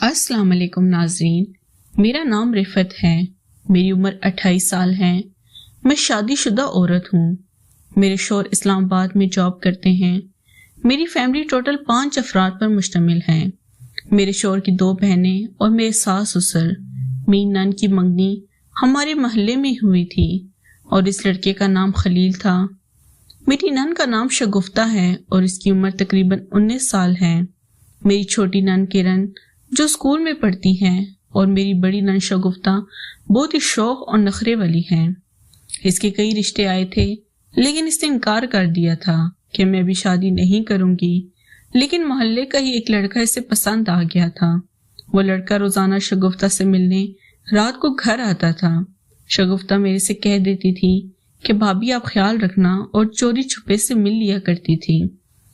السلام علیکم ناظرین، میرا نام رفت ہے، میری عمر 28 سال ہے۔ میں شادی شدہ عورت ہوں۔ میرے شوہر اسلام آباد میں جاب کرتے ہیں۔ میری فیملی ٹوٹل 5 افراد پر مشتمل ہے۔ میرے شوہر کی 2 بہنیں اور میرے ساس سسر۔ میری نند کی منگنی ہمارے محلے میں ہوئی تھی اور اس لڑکے کا نام خلیل تھا۔ میری نند کا نام شگفتہ ہے اور اس کی عمر تقریباً 19 سال ہے۔ میری چھوٹی نند کرن جو اسکول میں پڑھتی ہیں اور میری بڑی نند شگفتہ بہت ہی شوق اور نخرے والی ہیں۔ اس کے کئی رشتے آئے تھے لیکن اس نے انکار کر دیا تھا کہ میں بھی شادی نہیں کروں گی، لیکن محلے کا ہی ایک لڑکا اسے پسند آ گیا تھا۔ وہ لڑکا روزانہ شگفتہ سے ملنے رات کو گھر آتا تھا۔ شگفتہ میرے سے کہہ دیتی تھی کہ بھابھی آپ خیال رکھنا اور چوری چھپے سے مل لیا کرتی تھی۔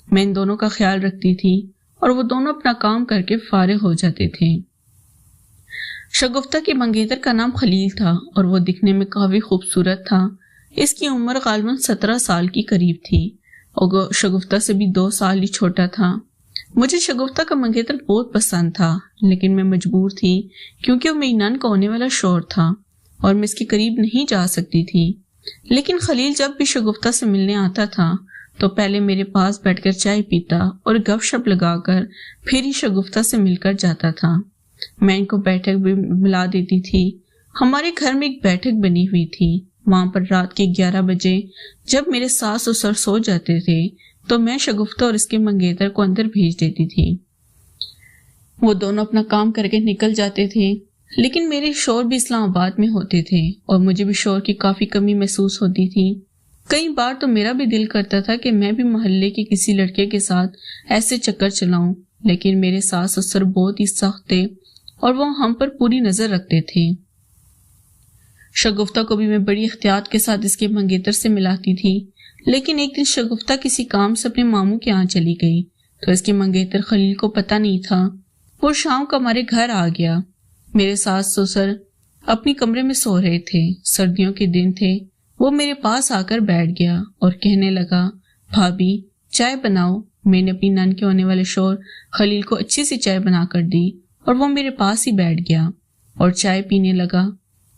میں ان دونوں کا خیال رکھتی تھی اور وہ دونوں اپنا کام کر کے فارغ ہو جاتے تھے۔ شگفتہ کے منگیتر کا نام خلیل تھا اور وہ دکھنے میں کافی خوبصورت تھا۔ اس کی عمر غالباً 17 سال کی قریب تھی اور شگفتہ سے بھی 2 سال ہی چھوٹا تھا۔ مجھے شگفتہ کا منگیتر بہت پسند تھا لیکن میں مجبور تھی کیونکہ وہ میری نند کا ہونے والا شوہر تھا اور میں اس کے قریب نہیں جا سکتی تھی۔ لیکن خلیل جب بھی شگفتہ سے ملنے آتا تھا تو پہلے میرے پاس بیٹھ کر چائے پیتا اور گپ شپ لگا کر پھر ہی شگفتہ سے مل کر جاتا تھا۔ میں ان کو بیٹھک بھی ملا دیتی تھی۔ ہمارے گھر میں ایک بیٹھک بنی ہوئی تھی۔ وہاں پر رات کے 11 بجے جب میرے ساس سسر سو جاتے تھے تو میں شگفتہ اور اس کے منگیتر کو اندر بھیج دیتی تھی۔ وہ دونوں اپنا کام کر کے نکل جاتے تھے، لیکن میرے شوہر بھی اسلام آباد میں ہوتے تھے اور مجھے بھی شوہر کی کافی کمی محسوس ہوتی تھی۔ کئی بار تو میرا بھی دل کرتا تھا کہ میں بھی محلے کے کسی لڑکے کے ساتھ ایسے چکر چلاؤں، لیکن میرے ساس سسر بہت ہی سخت تھے اور وہ ہم پر پوری نظر رکھتے تھے۔ شگفتہ کو بھی میں بڑی احتیاط کے ساتھ اس کے منگیتر سے ملاتی تھی، لیکن ایک دن شگفتہ کسی کام سے اپنے ماموں کے یہاں چلی گئی تو اس کے منگیتر خلیل کو پتہ نہیں تھا۔ وہ شام کو ہمارے گھر آ گیا۔ میرے ساس سسر اپنی کمرے میں سو رہے تھے، سردیوں کے دن تھے۔ وہ میرے پاس آ کر بیٹھ گیا اور کہنے لگا، بھابھی چائے بناؤ۔ میں نے اپنی نند کے ہونے والے شوہر خلیل کو اچھی سی چائے بنا کر دی اور وہ میرے پاس ہی بیٹھ گیا اور چائے پینے لگا۔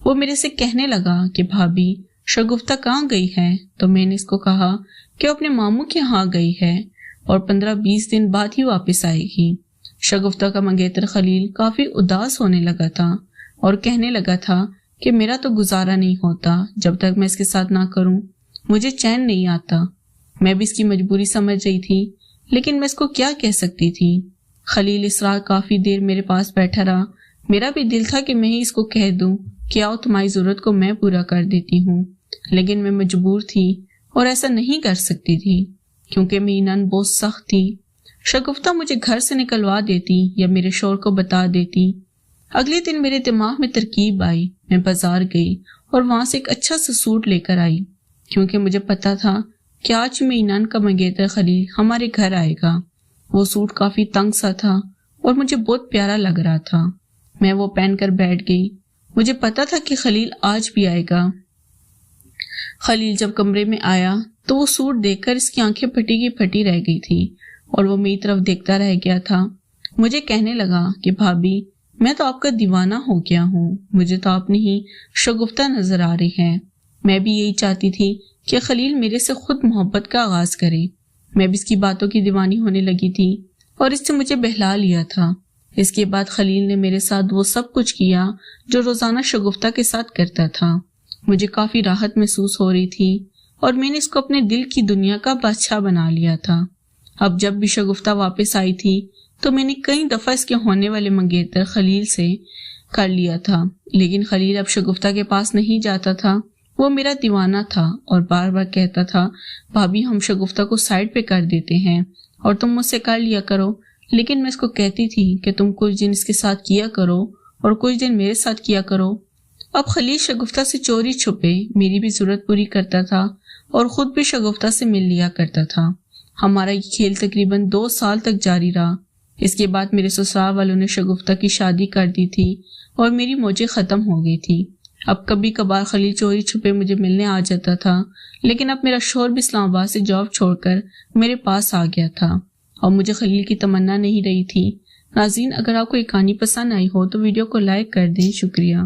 وہ میرے سے کہنے لگا کہ بھابھی شگفتہ کہاں گئی ہے؟ تو میں نے اس کو کہا کہ وہ اپنے ماموں کے ہاں گئی ہے اور 15-20 دن بعد ہی واپس آئے گی۔ شگفتہ کا منگیتر خلیل کافی اداس ہونے لگا تھا اور کہنے لگا تھا کہ میرا تو گزارا نہیں ہوتا جب تک میں اس کے ساتھ نہ کروں، مجھے چین نہیں آتا۔ میں بھی اس کی مجبوری سمجھ رہی تھی لیکن میں اس کو کیا کہہ سکتی تھی۔ خلیل اس رات کافی دیر میرے پاس بیٹھا رہا۔ میرا بھی دل تھا کہ میں ہی اس کو کہہ دوں کہ آؤ تمہاری ضرورت کو میں پورا کر دیتی ہوں، لیکن میں مجبور تھی اور ایسا نہیں کر سکتی تھی کیونکہ میری نند بہت سخت تھی۔ شگفتہ مجھے گھر سے نکلوا دیتی یا میرے شوہر کو بتا دیتی۔ اگلے دن میرے دماغ میں ترکیب آئی۔ میں بازار گئی اور وہاں سے ایک اچھا سا سوٹ لے کر آئی کیونکہ مجھے پتا تھا کہ آج میری نند کا منگیتر خلیل ہمارے گھر آئے گا۔ وہ سوٹ کافی تنگ سا تھا اور مجھے بہت پیارا لگ رہا تھا۔ میں وہ پہن کر بیٹھ گئی۔ مجھے پتا تھا کہ خلیل آج بھی آئے گا۔ خلیل جب کمرے میں آیا تو وہ سوٹ دیکھ کر اس کی آنکھیں پھٹی کی پھٹی رہ گئی تھی اور وہ میری طرف دیکھتا رہ گیا تھا۔ مجھے کہنے لگا کہ بھابھی میں تو آپ کا دیوانہ ہو گیا ہوں، مجھے تو آپ نہیں شگفتہ نظر آ رہی ہے۔ میں بھی یہی چاہتی تھی کہ خلیل میرے سے خود محبت کا آغاز کرے۔ میں بھی اس کی باتوں کی دیوانی ہونے لگی تھی اور اس سے مجھے بہلا لیا تھا۔ اس کے بعد خلیل نے میرے ساتھ وہ سب کچھ کیا جو روزانہ شگفتہ کے ساتھ کرتا تھا۔ مجھے کافی راحت محسوس ہو رہی تھی اور میں نے اس کو اپنے دل کی دنیا کا بادشاہ بنا لیا تھا۔ اب جب بھی شگفتہ واپس آئی تھی تو میں نے کئی دفعہ اس کے ہونے والے منگیتر خلیل سے کر لیا تھا، لیکن خلیل اب شگفتہ کے پاس نہیں جاتا تھا۔ وہ میرا دیوانہ تھا اور بار بار کہتا تھا، بھابھی ہم شگفتہ کو سائڈ پہ کر دیتے ہیں اور تم مجھ سے کر لیا کرو، لیکن میں اس کو کہتی تھی کہ تم کچھ دن اس کے ساتھ کیا کرو اور کچھ دن میرے ساتھ کیا کرو۔ اب خلیل شگفتہ سے چوری چھپے میری بھی ضرورت پوری کرتا تھا اور خود بھی شگفتہ سے مل لیا کرتا تھا۔ ہمارا یہ کھیل تقریباً 2 سال تک جاری رہا۔ اس کے بعد میرے سسرال والوں نے شگفتہ کی شادی کر دی تھی اور میری موجیں ختم ہو گئی تھی۔ اب کبھی کبھار خلیل چوری چھپے مجھے ملنے آ جاتا تھا، لیکن اب میرا شوہر بھی اسلام آباد سے جاب چھوڑ کر میرے پاس آ گیا تھا اور مجھے خلیل کی تمنا نہیں رہی تھی ناظرین، اگر آپ کو یہ کہانی پسند آئی ہو تو ویڈیو کو لائک کر دیں۔ شکریہ۔